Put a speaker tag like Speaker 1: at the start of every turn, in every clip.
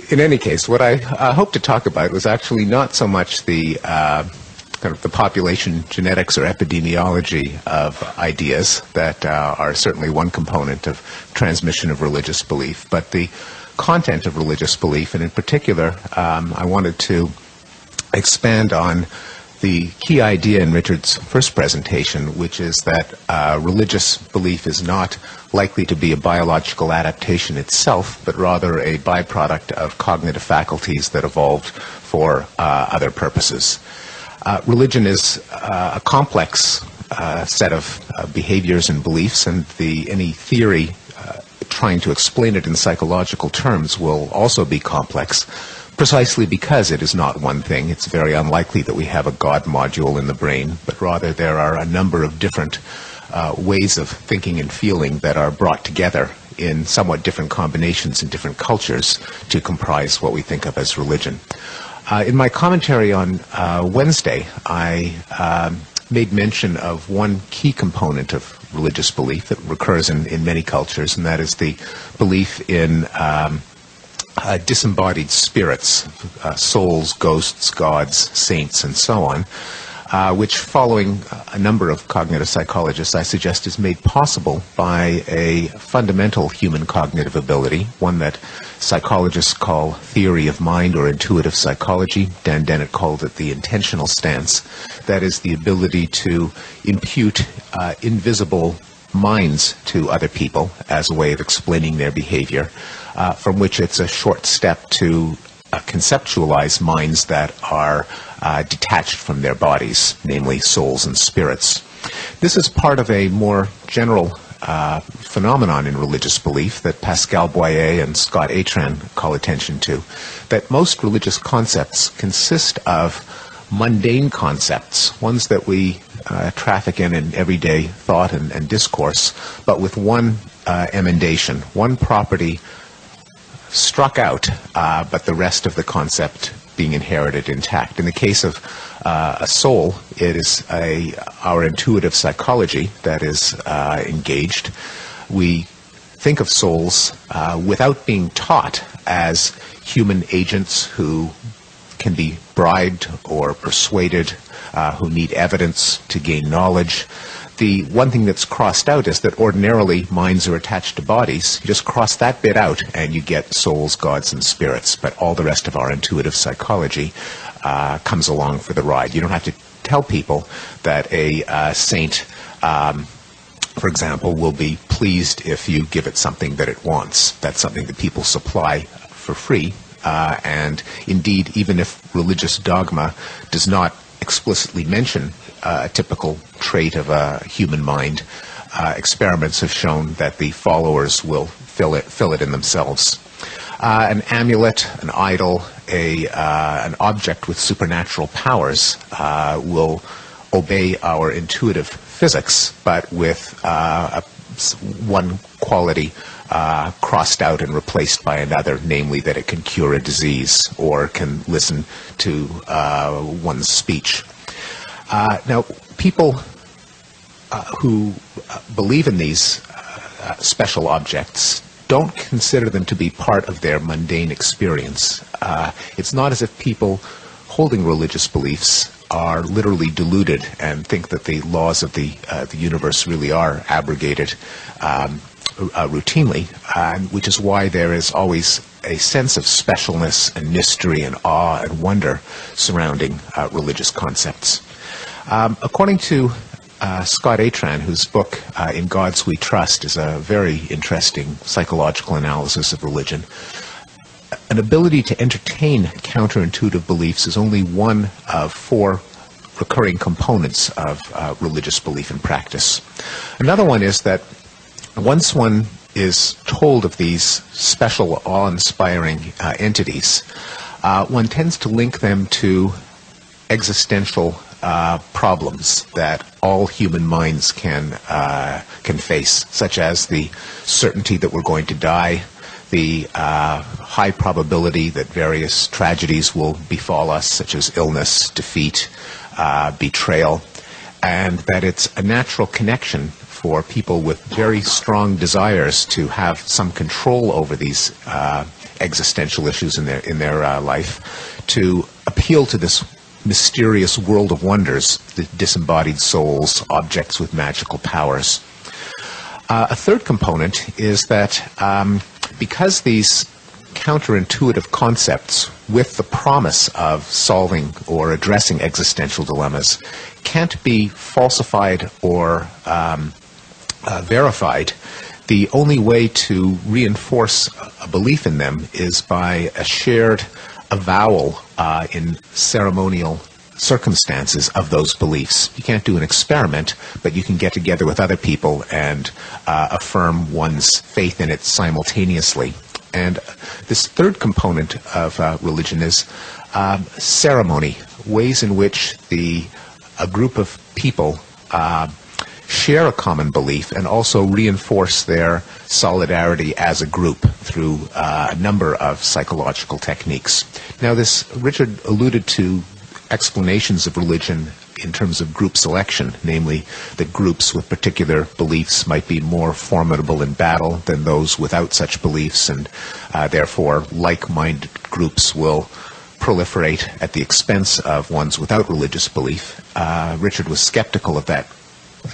Speaker 1: In any case, what I hope to talk about was actually not so much the kind of the population genetics or epidemiology of ideas that are certainly one component of transmission of religious belief, but the content of religious belief, and in particular, I wanted to expand on the key idea in Richard's first presentation, which is that religious belief is not likely to be a biological adaptation itself, but rather a byproduct of cognitive faculties that evolved for other purposes. Religion is a complex set of behaviors and beliefs, and any theory trying to explain it in psychological terms will also be complex, precisely because it is not one thing. It's very unlikely that we have a God module in the brain, but rather there are a number of different ways of thinking and feeling that are brought together in somewhat different combinations in different cultures to comprise what we think of as religion. In my commentary on Wednesday, I made mention of one key component of religious belief that recurs in many cultures, and that is the belief in disembodied spirits, souls, ghosts, gods, saints, and so on, which, following a number of cognitive psychologists, I suggest is made possible by a fundamental human cognitive ability, one that psychologists call theory of mind or intuitive psychology. Dan Dennett called it the intentional stance. That is the ability to impute invisible minds to other people as a way of explaining their behavior, from which it's a short step to conceptualize minds that are detached from their bodies, namely souls and spirits. This is part of a more general phenomenon in religious belief that Pascal Boyer and Scott Atran call attention to, that most religious concepts consist of mundane concepts, ones that we traffic in everyday thought and discourse, but with one emendation, one property struck out, but the rest of the concept being inherited intact. In the case of a soul, it is our intuitive psychology that is engaged. We think of souls without being taught as human agents who can be bribed or persuaded, who need evidence to gain knowledge. The one thing that's crossed out is that ordinarily minds are attached to bodies. You just cross that bit out and you get souls, gods, and spirits. But all the rest of our intuitive psychology comes along for the ride. You don't have to tell people that a saint, for example, will be pleased if you give it something that it wants. That's something that people supply for free. And indeed, even if religious dogma does not explicitly mention a typical trait of a human mind, experiments have shown that the followers will fill it in themselves. An amulet, an idol, an object with supernatural powers will obey our intuitive physics, but with one quality crossed out and replaced by another, namely that it can cure a disease or can listen to one's speech. Now, people who believe in these special objects don't consider them to be part of their mundane experience. It's not as if people holding religious beliefs are literally deluded and think that the laws of the universe really are abrogated routinely, which is why there is always a sense of specialness and mystery and awe and wonder surrounding religious concepts. According to Scott Atran, whose book, In Gods We Trust, is a very interesting psychological analysis of religion, an ability to entertain counterintuitive beliefs is only one of four recurring components of religious belief and practice. Another one is that once one is told of these special, awe-inspiring entities, one tends to link them to existential problems that all human minds can face, such as the certainty that we're going to die, the high probability that various tragedies will befall us, such as illness, defeat, betrayal, and that it's a natural connection for people with very strong desires to have some control over these existential issues in their life to appeal to this mysterious world of wonders, the disembodied souls, objects with magical powers. A third component is that because these counterintuitive concepts with the promise of solving or addressing existential dilemmas can't be falsified or verified, the only way to reinforce a belief in them is by a shared avowal in ceremonial circumstances of those beliefs. You can't do an experiment, but you can get together with other people and affirm one's faith in it simultaneously. And this third component of religion is ceremony, ways in which a group of people share a common belief and also reinforce their solidarity as a group through a number of psychological techniques. Now, Richard alluded to explanations of religion in terms of group selection, namely that groups with particular beliefs might be more formidable in battle than those without such beliefs, and therefore like-minded groups will proliferate at the expense of ones without religious belief. Richard was skeptical of that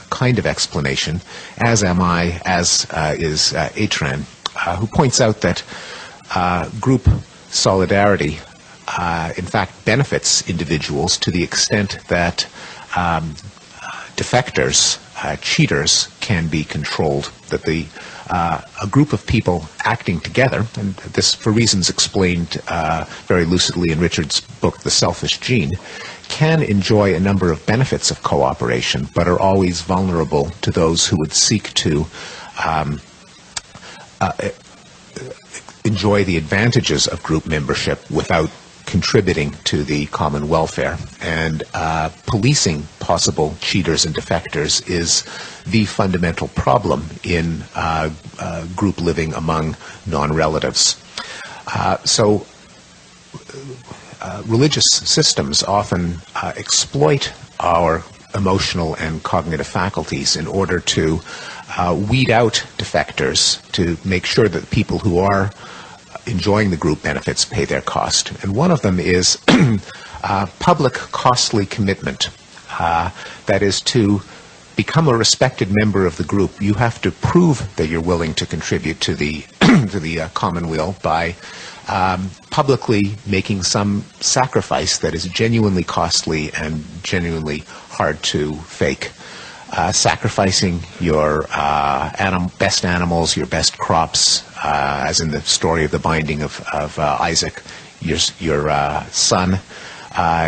Speaker 1: kind of explanation, as am I, as is Atran, who points out that group solidarity in fact benefits individuals to the extent that defectors, cheaters, can be controlled, that a group of people acting together, and this for reasons explained very lucidly in Richard's book, The Selfish Gene, can enjoy a number of benefits of cooperation, but are always vulnerable to those who would seek to enjoy the advantages of group membership without contributing to the common welfare. And policing possible cheaters and defectors is the fundamental problem in group living among non-relatives. So religious systems often exploit our emotional and cognitive faculties in order to weed out defectors, to make sure that people who are enjoying the group benefits pay their cost. And one of them is public costly commitment. That is, to become a respected member of the group, you have to prove that you're willing to contribute to the to the commonweal by publicly making some sacrifice that is genuinely costly and genuinely hard to fake. Sacrificing your best animals, your best crops, as in the story of the binding of Isaac, your son.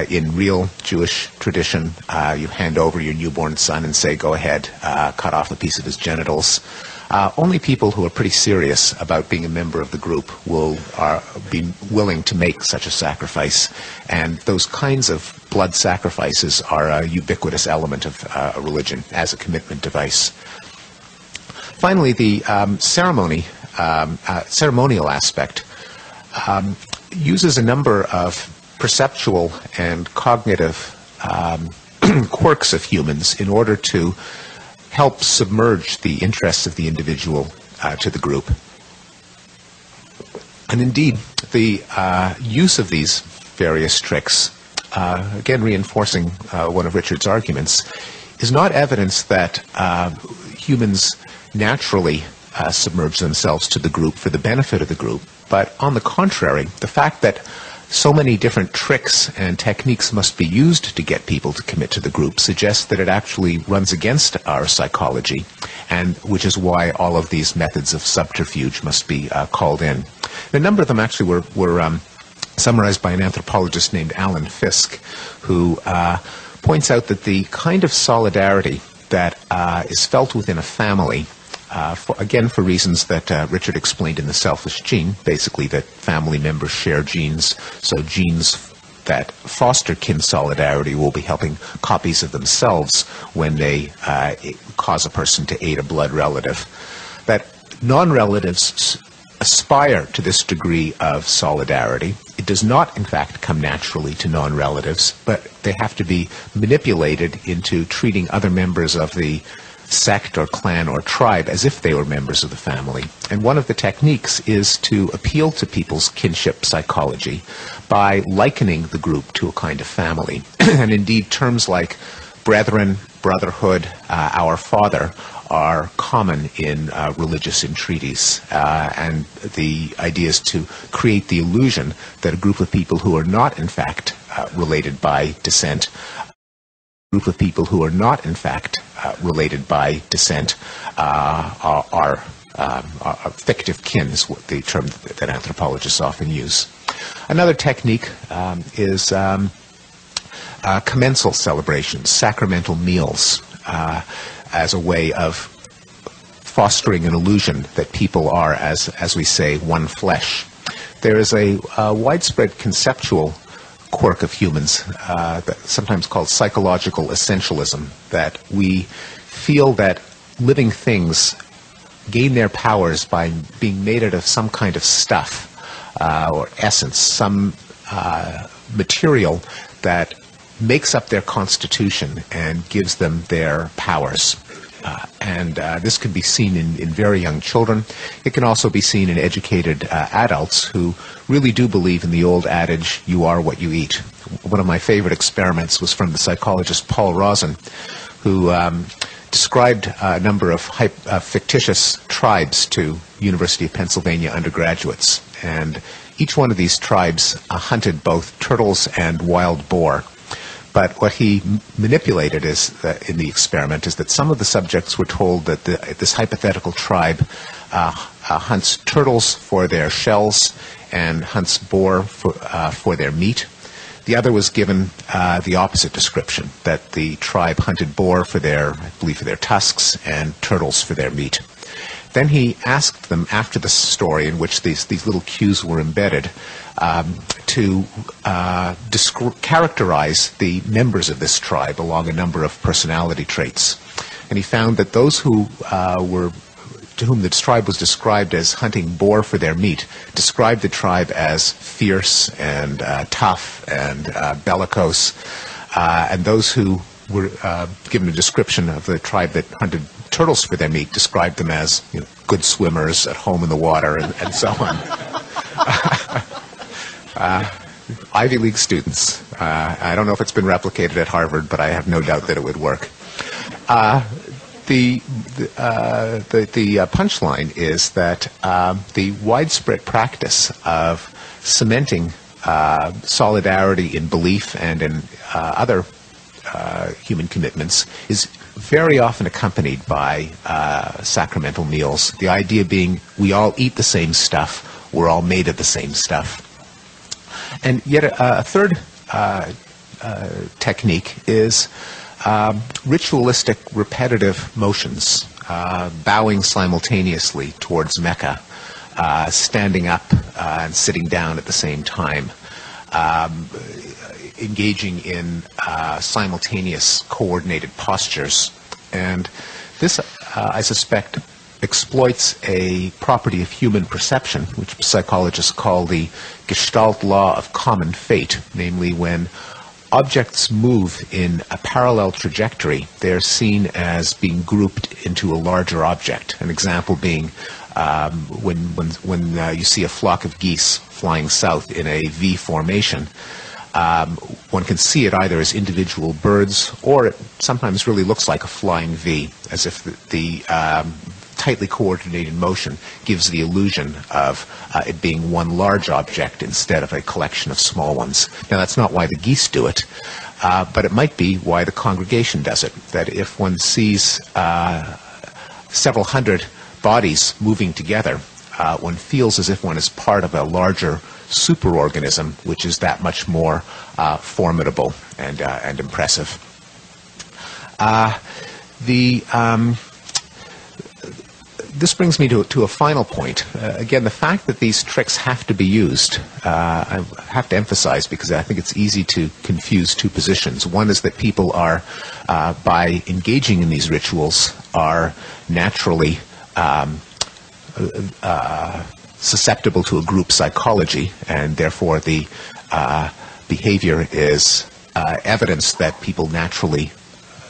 Speaker 1: In real Jewish tradition, you hand over your newborn son and say, go ahead, cut off a piece of his genitals. Only people who are pretty serious about being a member of the group will be willing to make such a sacrifice. And those kinds of blood sacrifices are a ubiquitous element of a religion as a commitment device. Finally, the ceremonial aspect uses a number of perceptual and cognitive quirks of humans in order to help submerge the interests of the individual to the group. And indeed, the use of these various tricks, again reinforcing one of Richard's arguments, is not evidence that humans naturally submerge themselves to the group for the benefit of the group, but on the contrary, the fact that so many different tricks and techniques must be used to get people to commit to the group suggests that it actually runs against our psychology, and which is why all of these methods of subterfuge must be called in. A number of them actually were summarized by an anthropologist named Alan Fisk, who points out that the kind of solidarity that is felt within a family, again for reasons that Richard explained in The Selfish Gene, basically that family members share genes, so genes that foster kin solidarity will be helping copies of themselves when they cause a person to aid a blood relative. That non-relatives aspire to this degree of solidarity. It does not, in fact, come naturally to non-relatives, but they have to be manipulated into treating other members of the sect or clan or tribe as if they were members of the family. And one of the techniques is to appeal to people's kinship psychology by likening the group to a kind of family. And indeed, terms like brethren, brotherhood, our father are common in religious entreaties. And the idea is to create the illusion that a group of people who are not, in fact, related by descent, are fictive kin, is what the term that anthropologists often use. Another technique is commensal celebrations, sacramental meals, as a way of fostering an illusion that people are, as we say, one flesh. There is a widespread conceptual quirk of humans, sometimes called psychological essentialism, that we feel that living things gain their powers by being made out of some kind of stuff or essence, some material that makes up their constitution and gives them their powers. And this can be seen in very young children. It can also be seen in educated adults who really do believe in the old adage, you are what you eat. One of my favorite experiments was from the psychologist Paul Rosen, who described a number of fictitious tribes to University of Pennsylvania undergraduates. And each one of these tribes hunted both turtles and wild boar. But what he manipulated in the experiment is that some of the subjects were told that this hypothetical tribe hunts turtles for their shells and hunts boar for their meat. The other was given the opposite description, that the tribe hunted boar for their tusks and turtles for their meat. Then he asked them, after the story in which these little cues were embedded, to characterize the members of this tribe along a number of personality traits. And he found that those to whom the tribe was described as hunting boar for their meat, described the tribe as fierce and tough and bellicose. And those who were given a description of the tribe that hunted turtles for their meat described them as good swimmers, at home in the water, and so on. Ivy League students. I don't know if it's been replicated at Harvard, but I have no doubt that it would work. The punchline is that the widespread practice of cementing solidarity in belief and in other human commitments is very often accompanied by sacramental meals. The idea being we all eat the same stuff, we're all made of the same stuff. And yet a third technique is ritualistic repetitive motions, bowing simultaneously towards Mecca, standing up and sitting down at the same time, engaging in simultaneous coordinated postures. And this, I suspect, exploits a property of human perception, which psychologists call the Gestalt law of common fate, namely when objects move in a parallel trajectory, they're seen as being grouped into a larger object. An example being when you see a flock of geese flying south in a V formation, one can see it either as individual birds, or it sometimes really looks like a flying V, as if the tightly coordinated motion gives the illusion of it being one large object instead of a collection of small ones. Now, that's not why the geese do it, but it might be why the congregation does it, that if one sees several hundred bodies moving together, one feels as if one is part of a larger superorganism, which is that much more formidable and impressive. This brings me to a final point. Again, the fact that these tricks have to be used, I have to emphasize, because I think it's easy to confuse two positions. One is that people are, by engaging in these rituals, are naturally susceptible to a group psychology, and therefore the behavior is evidence that people naturally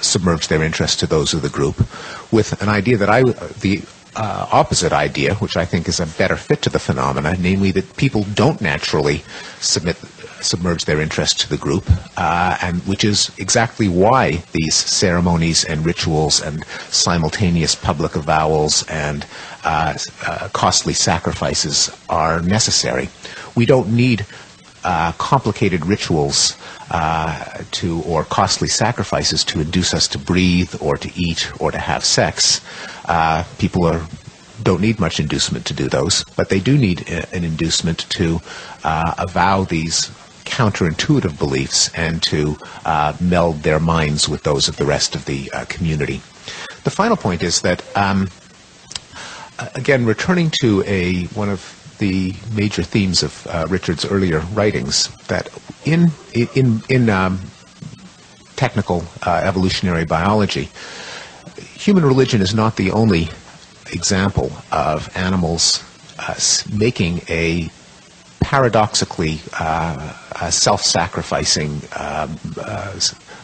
Speaker 1: submerge their interest to those of the group, with an idea that the opposite idea, which I think is a better fit to the phenomena, namely that people don't naturally submerge their interest to the group, and which is exactly why these ceremonies and rituals and simultaneous public avowals and costly sacrifices are necessary. We don't need complicated rituals or costly sacrifices to induce us to breathe or to eat or to have sex. People don't need much inducement to do those, but they do need an inducement to avow these counterintuitive beliefs and to meld their minds with those of the rest of the community. The final point is that, again, returning to one of the major themes of Richard's earlier writings, that in technical evolutionary biology, human religion is not the only example of animals making a paradoxically self-sacrificing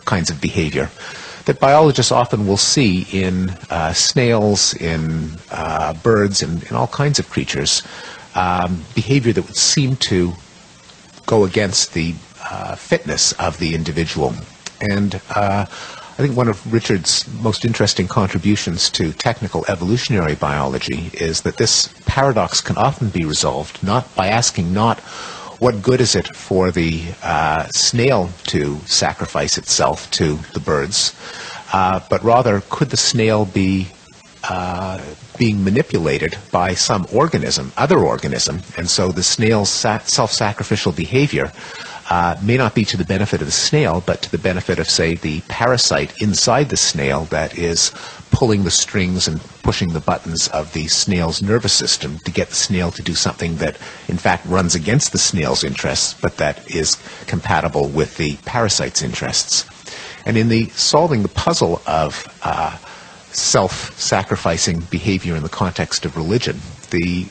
Speaker 1: kinds of behavior that biologists often will see in snails, in birds, and in all kinds of creatures, behavior that would seem to go against the fitness of the individual. And I think one of Richard's most interesting contributions to technical evolutionary biology is that this paradox can often be resolved by asking not what good is it for the snail to sacrifice itself to the birds, but rather could the snail be being manipulated by some other organism, and so the snail's self-sacrificial behavior may not be to the benefit of the snail, but to the benefit of, say, the parasite inside the snail that is pulling the strings and pushing the buttons of the snail's nervous system to get the snail to do something that, in fact, runs against the snail's interests, but that is compatible with the parasite's interests. And in solving the puzzle of self-sacrificing behavior in the context of religion, the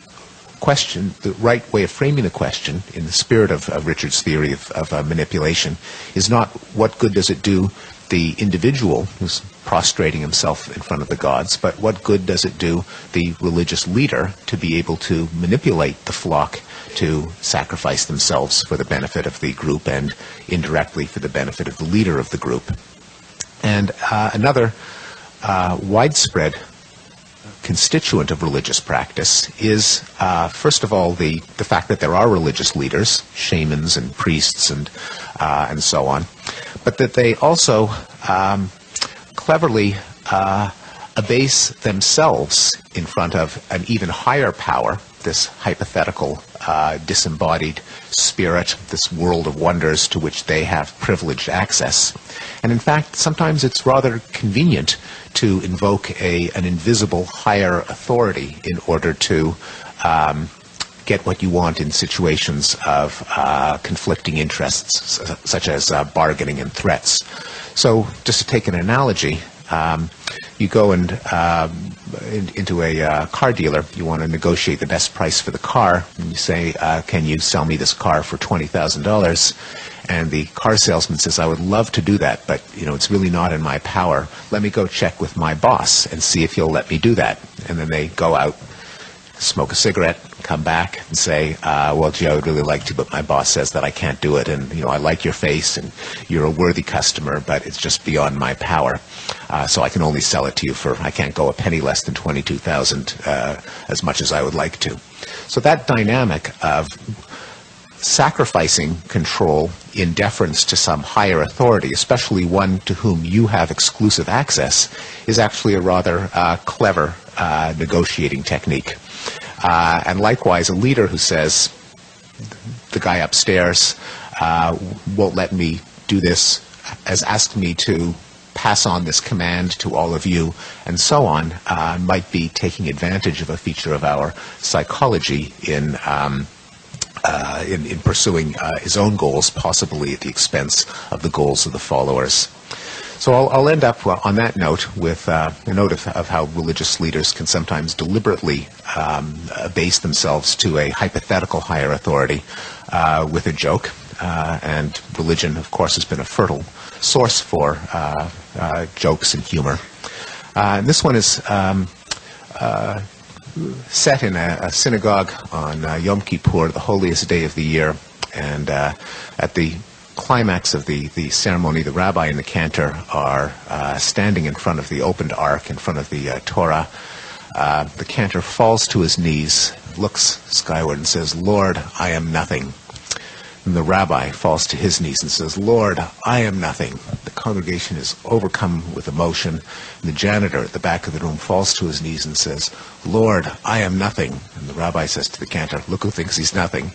Speaker 1: right way of framing the question, in the spirit of Richard's theory of manipulation, is not what good does it do the individual who's prostrating himself in front of the gods, but what good does it do the religious leader to be able to manipulate the flock to sacrifice themselves for the benefit of the group and indirectly for the benefit of the leader of the group. And another widespread constituent of religious practice is, first of all, the fact that there are religious leaders, shamans and priests and so on, but that they also cleverly abase themselves in front of an even higher power, this hypothetical disembodied spirit, this world of wonders to which they have privileged access. And in fact, sometimes it's rather convenient to invoke an invisible higher authority in order to get what you want in situations of conflicting interests, such as bargaining and threats. So just to take an analogy, you go into a car dealer, you want to negotiate the best price for the car, and you say, can you sell me this car for $20,000? And the car salesman says, I would love to do that, but it's really not in my power. Let me go check with my boss and see if he'll let me do that. And then they go out, smoke a cigarette, come back and say, well, gee, I would really like to, but my boss says that I can't do it, and I like your face and you're a worthy customer, but it's just beyond my power. So I can only sell it to you I can't go a penny less than $22,000 as much as I would like to. So that dynamic of sacrificing control in deference to some higher authority, especially one to whom you have exclusive access, is actually a rather clever negotiating technique. And likewise, a leader who says, the guy upstairs won't let me do this, has asked me to pass on this command to all of you, and so on, might be taking advantage of a feature of our psychology in pursuing his own goals, possibly at the expense of the goals of the followers. So I'll end up on that note with a note of how religious leaders can sometimes deliberately abase themselves to a hypothetical higher authority with a joke. and religion, of course, has been a fertile source for jokes and humor. And this one is set in a synagogue on Yom Kippur, the holiest day of the year, and at the climax of the ceremony, the rabbi and the cantor are standing in front of the opened ark, in front of the Torah. The cantor falls to his knees, looks skyward and says, "Lord, I am nothing." And the rabbi falls to his knees and says, "Lord, I am nothing." The congregation is overcome with emotion. And the janitor at the back of the room falls to his knees and says, "Lord, I am nothing." And the rabbi says to the cantor, "Look who thinks he's nothing."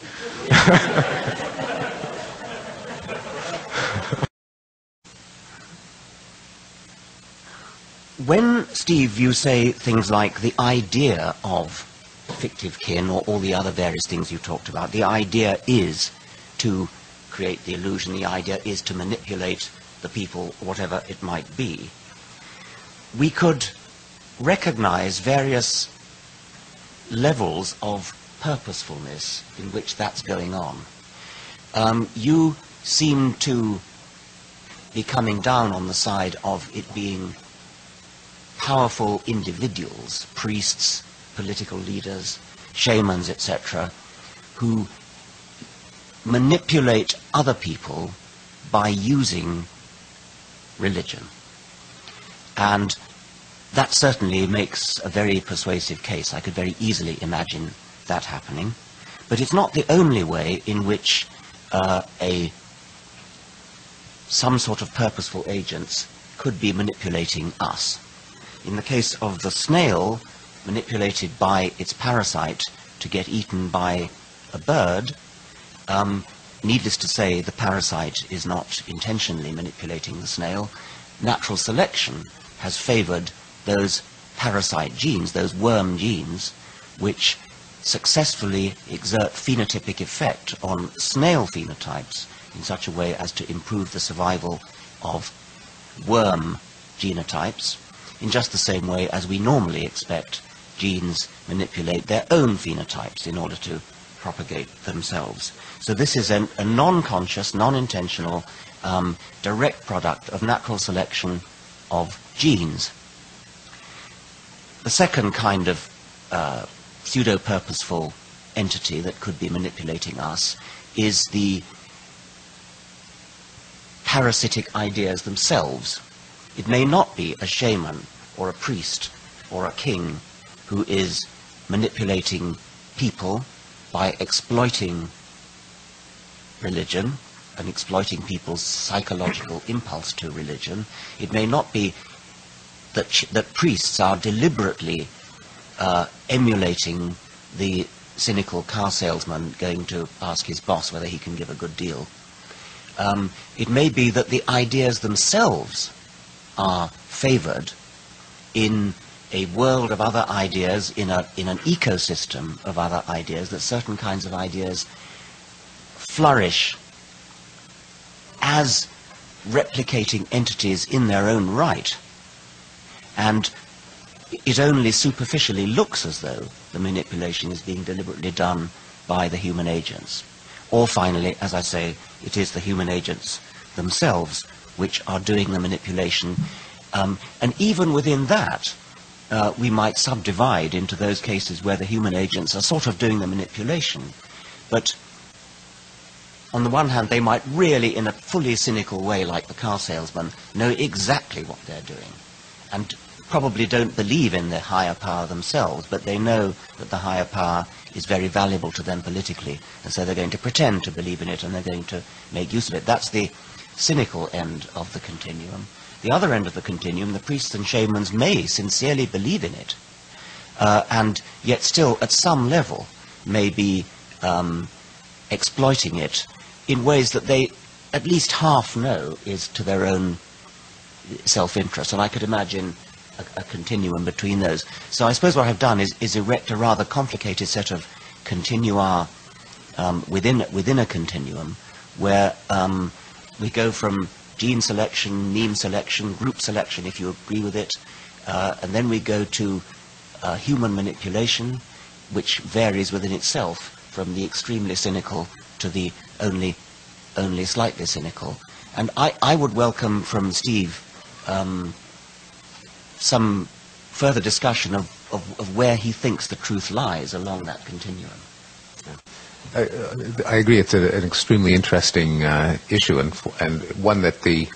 Speaker 2: When, Steve, you say things like the idea of fictive kin or all the other various things you talked about, the idea is to create the illusion, the idea is to manipulate the people, whatever it might be, we could recognize various levels of purposefulness in which that's going on. You seem to be coming down on the side of it being powerful individuals, priests, political leaders, shamans, etc., who manipulate other people by using religion. And that certainly makes a very persuasive case. I could very easily imagine that happening. But it's not the only way in which some sort of purposeful agents could be manipulating us. In the case of the snail, manipulated by its parasite to get eaten by a bird, needless to say, the parasite is not intentionally manipulating the snail. Natural selection has favored those parasite genes, those worm genes, which successfully exert phenotypic effect on snail phenotypes in such a way as to improve the survival of worm genotypes, in just the same way as we normally expect genes manipulate their own phenotypes in order to propagate themselves. So this is a non-conscious, non-intentional, direct product of natural selection of genes. The second kind of pseudo-purposeful entity that could be manipulating us is the parasitic ideas themselves. It may not be a shaman or a priest or a king who is manipulating people by exploiting religion and exploiting people's psychological impulse to religion. It may not be that priests are deliberately emulating the cynical car salesman going to ask his boss whether he can give a good deal. It may be that the ideas themselves are favored in a world of other ideas, in an ecosystem of other ideas, that certain kinds of ideas flourish as replicating entities in their own right, and it only superficially looks as though the manipulation is being deliberately done by the human agents. Or finally, as I say, it is the human agents themselves which are doing the manipulation. And even within that, we might subdivide into those cases where the human agents are sort of doing the manipulation. But on the one hand, they might really, in a fully cynical way, like the car salesman, know exactly what they're doing, and probably don't believe in the higher power themselves, but they know that the higher power is very valuable to them politically, and so they're going to pretend to believe in it, and they're going to make use of it. That's the cynical end of the continuum. The other end of the continuum, the priests and shamans may sincerely believe in it, and yet still, at some level, may be exploiting it in ways that they at least half know is to their own self-interest. And I could imagine a continuum between those. So I suppose what I've done is erect a rather complicated set of continua within a continuum, where we go from gene selection, meme selection, group selection, if you agree with it, and then we go to human manipulation, which varies within itself from the extremely cynical to the only only slightly cynical. And I would welcome from Steve some further discussion of where he thinks the truth lies along that continuum.
Speaker 1: I agree. It's an extremely interesting issue, and one that the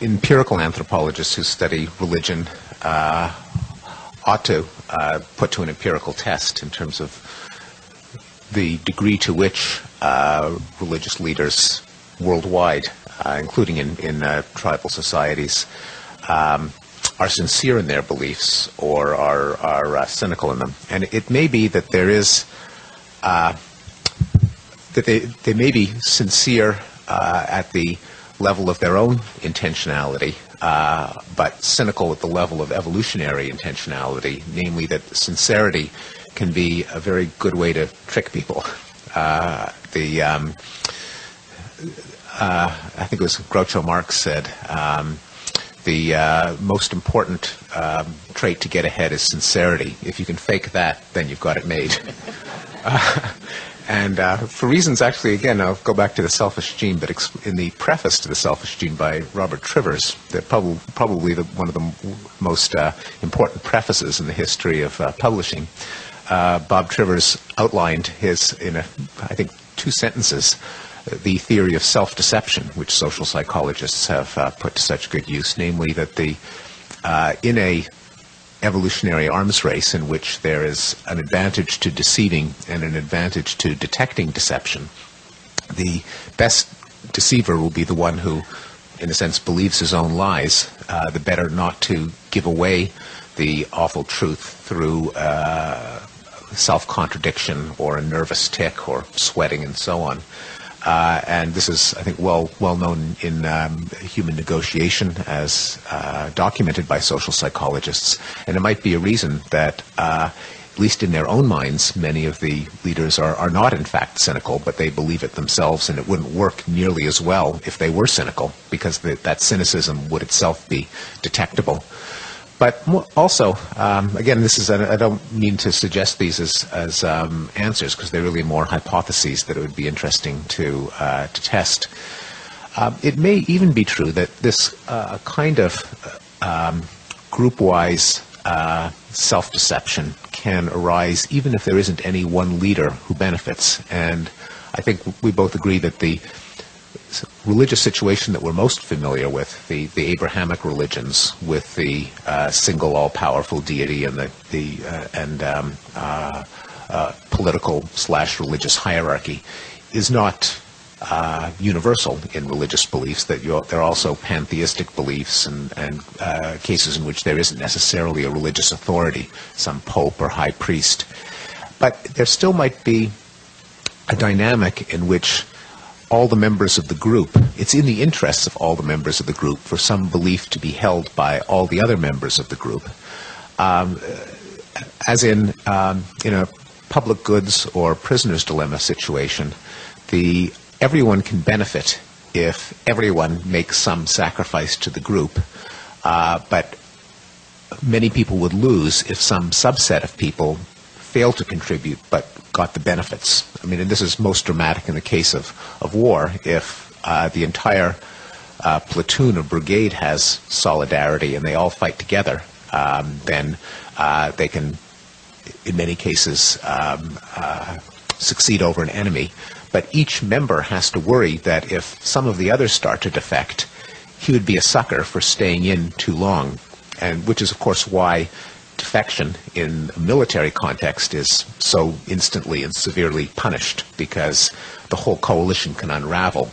Speaker 1: empirical anthropologists who study religion ought to put to an empirical test in terms of the degree to which religious leaders worldwide, including in tribal societies, are sincere in their beliefs or are cynical in them. And it may be that there is that they may be sincere at the level of their own intentionality, but cynical at the level of evolutionary intentionality, namely that sincerity can be a very good way to trick people. I think it was Groucho Marx said, the most important trait to get ahead is sincerity. If you can fake that, then you've got it made. And for reasons, actually, again, I'll go back to the selfish gene, but in the preface to the selfish gene by Robert Trivers, probably one of the most important prefaces in the history of publishing, Bob Trivers outlined in I think 2 sentences, the theory of self-deception, which social psychologists have put to such good use, namely that in a evolutionary arms race in which there is an advantage to deceiving and an advantage to detecting deception, the best deceiver will be the one who, in a sense, believes his own lies. The better not to give away the awful truth through self-contradiction or a nervous tic or sweating and so on. And this is, I think, well known in human negotiation as documented by social psychologists. And it might be a reason that, at least in their own minds, many of the leaders are not, in fact, cynical, but they believe it themselves, and it wouldn't work nearly as well if they were cynical, because that cynicism would itself be detectable. But also, again, this is, I don't mean to suggest these as answers, because they're really more hypotheses that it would be interesting to test. It may even be true that this kind of group-wise self-deception can arise even if there isn't any one leader who benefits. And I think we both agree that the religious situation that we're most familiar with, the Abrahamic religions, with the single all-powerful deity and the political/religious hierarchy, is not universal in religious beliefs. That there are also pantheistic beliefs and cases in which there isn't necessarily a religious authority, some pope or high priest. But there still might be a dynamic in which all the members of the group, it's in the interests of all the members of the group for some belief to be held by all the other members of the group. As in a public goods or prisoner's dilemma situation, everyone can benefit if everyone makes some sacrifice to the group, but many people would lose if some subset of people failed to contribute but got the benefits. I mean, and this is most dramatic in the case of war. If the entire platoon or brigade has solidarity and they all fight together, then they can, in many cases, succeed over an enemy. But each member has to worry that if some of the others start to defect, he would be a sucker for staying in too long, and which is, of course, why defection in a military context is so instantly and severely punished, because the whole coalition can unravel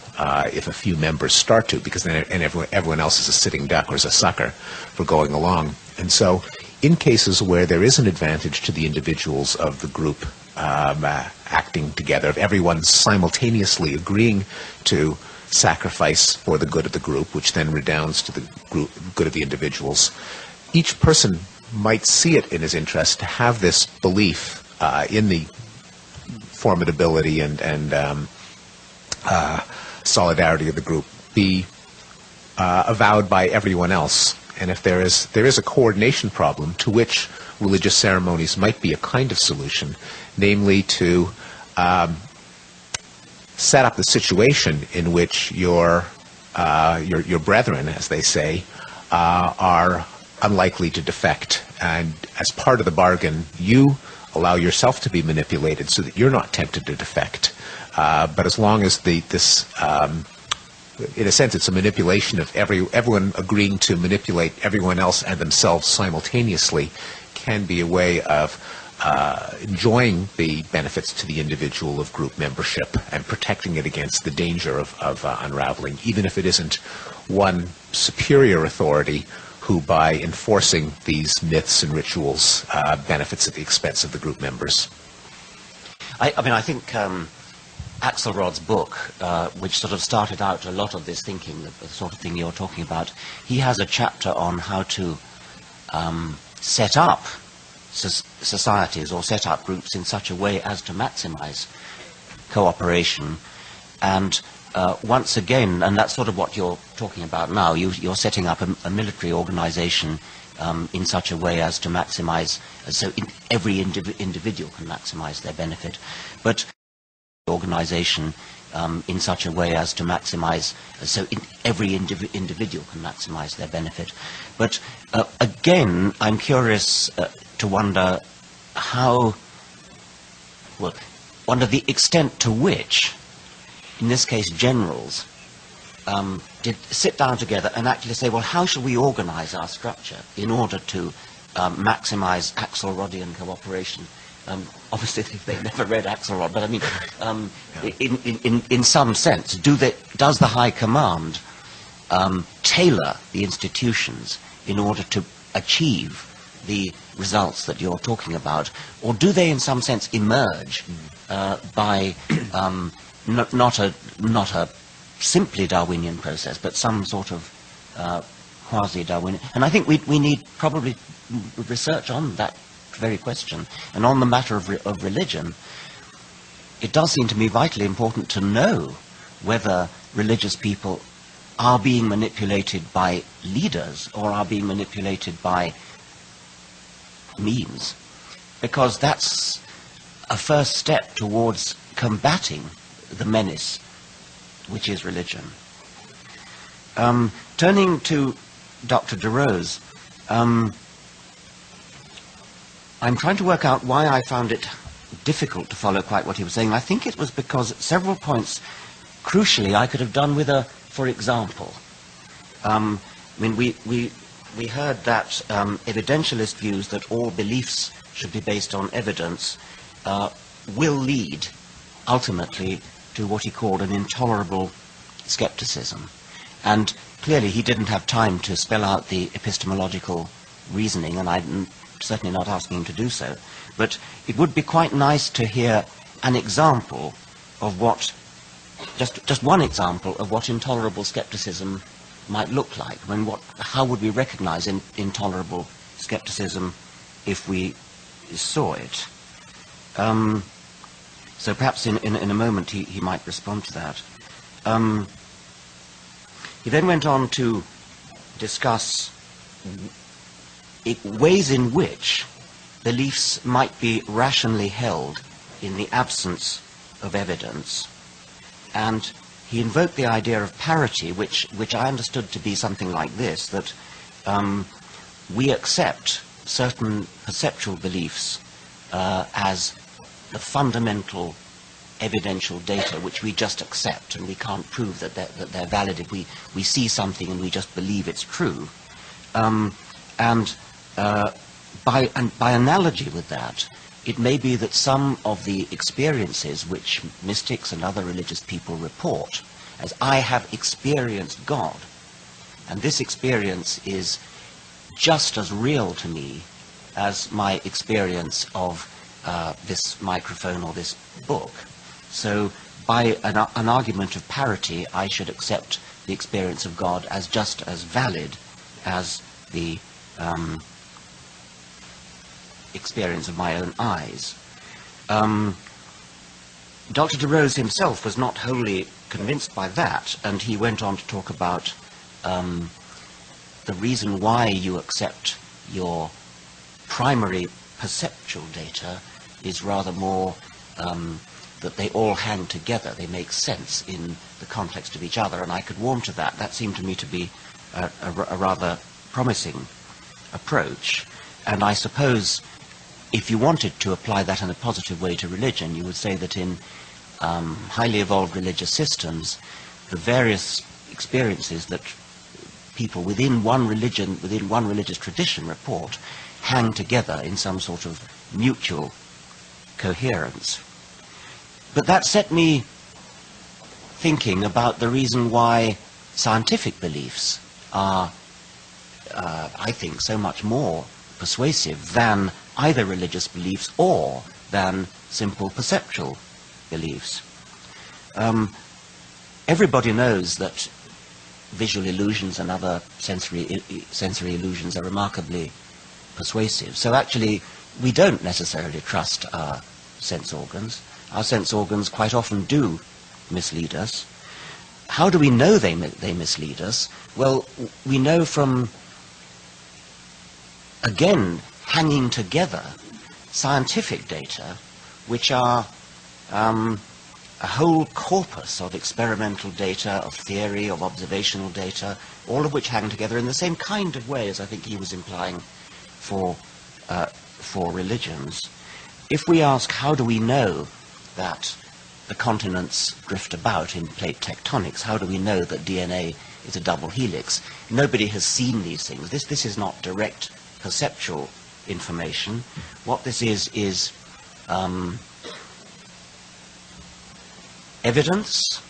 Speaker 1: if a few members start to, because then everyone else is a sitting duck or is a sucker for going along. And so in cases where there is an advantage to the individuals of the group acting together, if everyone's simultaneously agreeing to sacrifice for the good of the group, which then redounds to the good of the individuals, each person might see it in his interest to have this belief in the formidability and solidarity of the group be avowed by everyone else. And if there is a coordination problem to which religious ceremonies might be a kind of solution, namely to set up the situation in which your brethren, as they say, are unlikely to defect. And as part of the bargain, you allow yourself to be manipulated so that you're not tempted to defect. But as long as this, in a sense, it's a manipulation of everyone agreeing to manipulate everyone else and themselves simultaneously, can be a way of enjoying the benefits to the individual of group membership and protecting it against the danger of unraveling, even if it isn't one superior authority who, by enforcing these myths and rituals, benefits at the expense of the group members.
Speaker 2: I mean, I think Axelrod's book, which sort of started out a lot of this thinking, the sort of thing you're talking about, he has a chapter on how to set up societies or set up groups in such a way as to maximize cooperation. And once again, and that's sort of what you're talking about now, you're setting up a military organization in such a way as to maximize, so every individual can maximize their benefit. But organization in such a way as to maximize, so every individual can maximize their benefit. But again, I'm curious to wonder the extent to which, in this case, generals did sit down together and actually say, well, how shall we organize our structure in order to maximize Axelrodian cooperation? Obviously, they never read Axelrod, but I mean, in some sense, does the High Command tailor the institutions in order to achieve the results that you're talking about, or do they, in some sense, emerge by not a simply Darwinian process, but some sort of quasi-Darwinian? And I think we need probably research on that very question. And on the matter of religion, it does seem to me vitally important to know whether religious people are being manipulated by leaders or are being manipulated by means, because that's a first step towards combating the menace which is religion. Turning to Dr. DeRose, I'm trying to work out why I found it difficult to follow quite what he was saying. I think it was because at several points, crucially, I could have done with a for example. I mean, we heard that evidentialist views that all beliefs should be based on evidence will lead, ultimately, to what he called an intolerable skepticism. And clearly he didn't have time to spell out the epistemological reasoning, and I'm certainly not asking him to do so. But it would be quite nice to hear an example of what, just one example of what intolerable skepticism might look like. I mean, how would we recognize intolerable skepticism if we saw it? So perhaps in a moment he might respond to that. He then went on to discuss ways in which beliefs might be rationally held in the absence of evidence. And he invoked the idea of parity, which I understood to be something like this, that we accept certain perceptual beliefs as the fundamental evidential data which we just accept, and we can't prove that they're valid if we see something and we just believe it's true. And by analogy with that, it may be that some of the experiences which mystics and other religious people report as, I have experienced God, and this experience is just as real to me as my experience of this microphone or this book. So by an argument of parity, I should accept the experience of God as just as valid as the experience of my own eyes. Dr. DeRose himself was not wholly convinced by that, and he went on to talk about the reason why you accept your primary perceptual data is rather more that they all hang together, they make sense in the context of each other, and I could warm to that. That seemed to me to be a rather promising approach, and I suppose if you wanted to apply that in a positive way to religion, you would say that in highly evolved religious systems, the various experiences that people within one religion, within one religious tradition report, hang together in some sort of mutual coherence. But that set me thinking about the reason why scientific beliefs are, I think, so much more persuasive than either religious beliefs or than simple perceptual beliefs. Everybody knows that visual illusions and other sensory illusions are remarkably persuasive. So actually, we don't necessarily trust our sense organs. Our sense organs quite often do mislead us. How do we know they mislead us? Well, we know from, again, hanging together scientific data, which are a whole corpus of experimental data, of theory, of observational data, all of which hang together in the same kind of way as I think he was implying for religions. If we ask, how do we know that the continents drift about in plate tectonics? How do we know that DNA is a double helix? Nobody has seen these things. This is not direct perceptual information. What this is evidence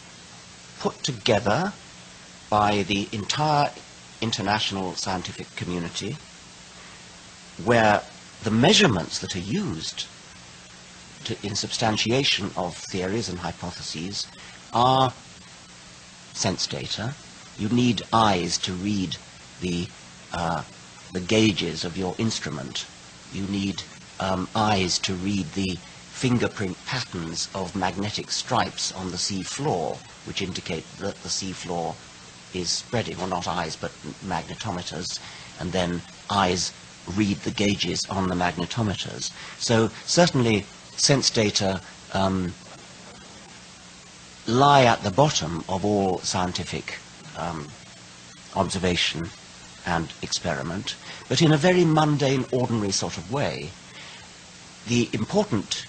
Speaker 2: put together by the entire international scientific community, where the measurements that are used in substantiation of theories and hypotheses are sense data. You need eyes to read the gauges of your instrument. You need eyes to read the fingerprint patterns of magnetic stripes on the sea floor, which indicate that the sea floor is spreading, or not eyes, but magnetometers, and then eyes read the gauges on the magnetometers. So certainly sense data lie at the bottom of all scientific observation and experiment, but in a very mundane, ordinary sort of way. The important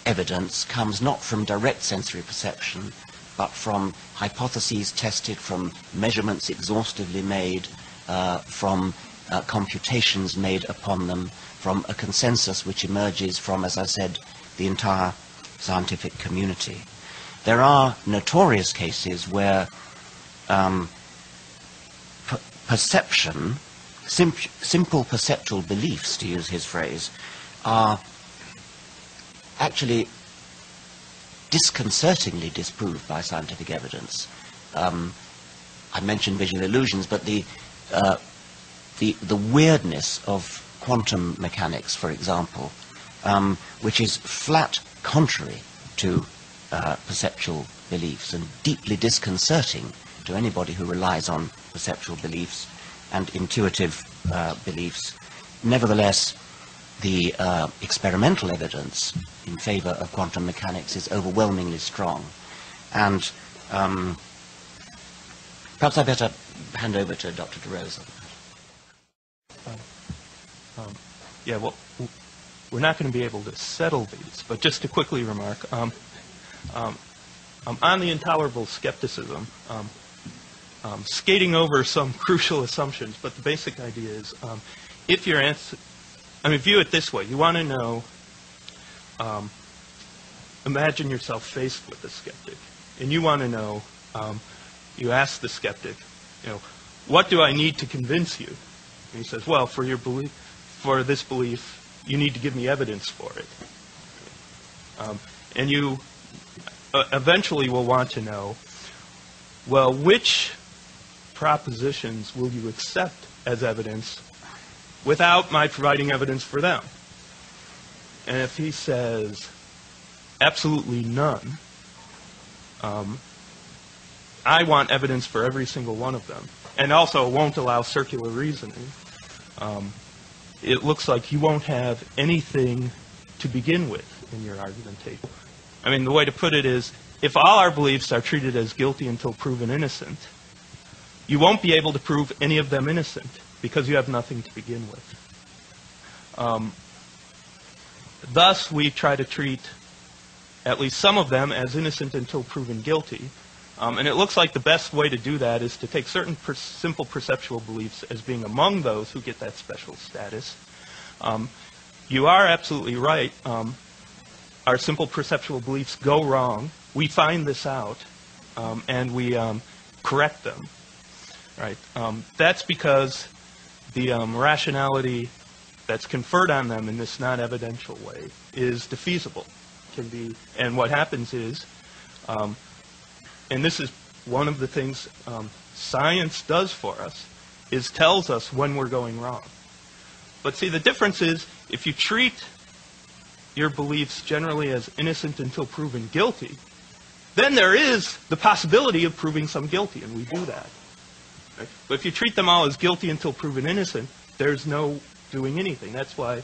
Speaker 2: evidence comes not from direct sensory perception, but from hypotheses tested, from measurements exhaustively made, from computations made upon them, from a consensus which emerges from, as I said, the entire scientific community. There are notorious cases where perception, simple perceptual beliefs, to use his phrase, are actually disconcertingly disproved by scientific evidence. I mentioned visual illusions, but the weirdness of quantum mechanics, for example, which is flat contrary to perceptual beliefs and deeply disconcerting to anybody who relies on perceptual beliefs and intuitive beliefs. Nevertheless, the experimental evidence in favor of quantum mechanics is overwhelmingly strong. And perhaps I'd better hand over to Dr. DeRose on that.
Speaker 3: Yeah, well, we're not going to be able to settle these, but just to quickly remark, on the intolerable skepticism, skating over some crucial assumptions, but the basic idea is, if your answer, view it this way. You want to know, imagine yourself faced with a skeptic, and you want to know, you ask the skeptic, what do I need to convince you? And he says, well, for your belief, for this belief, you need to give me evidence for it. And you eventually will want to know, well, which propositions will you accept as evidence without my providing evidence for them? And if he says absolutely none, I want evidence for every single one of them, and also won't allow circular reasoning, it looks like you won't have anything to begin with in your argumentation. I mean, the way to put it is, if all our beliefs are treated as guilty until proven innocent, you won't be able to prove any of them innocent because you have nothing to begin with. Thus, we try to treat at least some of them as innocent until proven guilty. And it looks like the best way to do that is to take certain simple perceptual beliefs as being among those who get that special status. You are absolutely right. Our simple perceptual beliefs go wrong. We find this out, and we correct them. Right? That's because the rationality that's conferred on them in this non-evidential way is defeasible. Can be, and what happens is, and this is one of the things science does for us, is tells us when we're going wrong. But see, the difference is, if you treat your beliefs generally as innocent until proven guilty, then there is the possibility of proving some guilty, and we do that. Right? But if you treat them all as guilty until proven innocent, there's no doing anything. That's why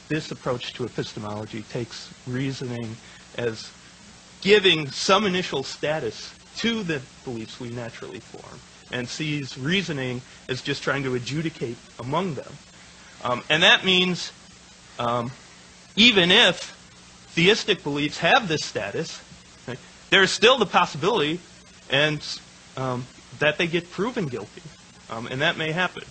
Speaker 3: this approach to epistemology takes reasoning as giving some initial status to the beliefs we naturally form, and sees reasoning as just trying to adjudicate among them. And that means even if theistic beliefs have this status, right, there is still the possibility and that they get proven guilty. And that may happen.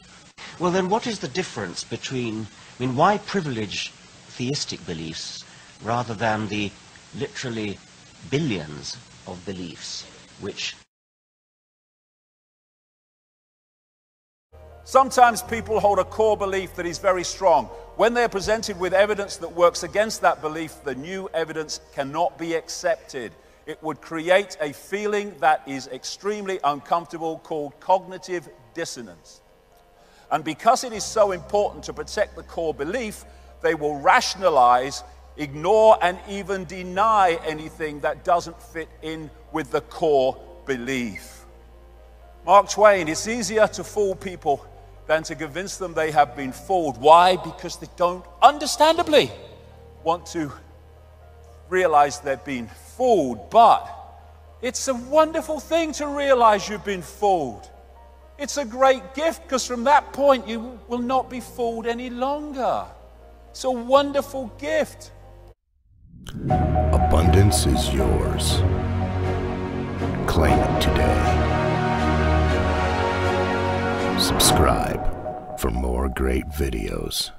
Speaker 2: Well, then what is the difference between, I mean, why privilege theistic beliefs rather than the literally billions of beliefs which...
Speaker 4: Sometimes people hold a core belief that is very strong. When they're presented with evidence that works against that belief, the new evidence cannot be accepted. It would create a feeling that is extremely uncomfortable called cognitive dissonance. And because it is so important to protect the core belief, they will rationalize, ignore, and even deny anything that doesn't fit in with the core belief. Mark Twain, it's easier to fool people than to convince them they have been fooled. Why? Because they don't, understandably, want to realize they've been fooled. But it's a wonderful thing to realize you've been fooled. It's a great gift, because from that point you will not be fooled any longer. It's a wonderful gift.
Speaker 5: Abundance is yours. Claim it today. Subscribe for more great videos.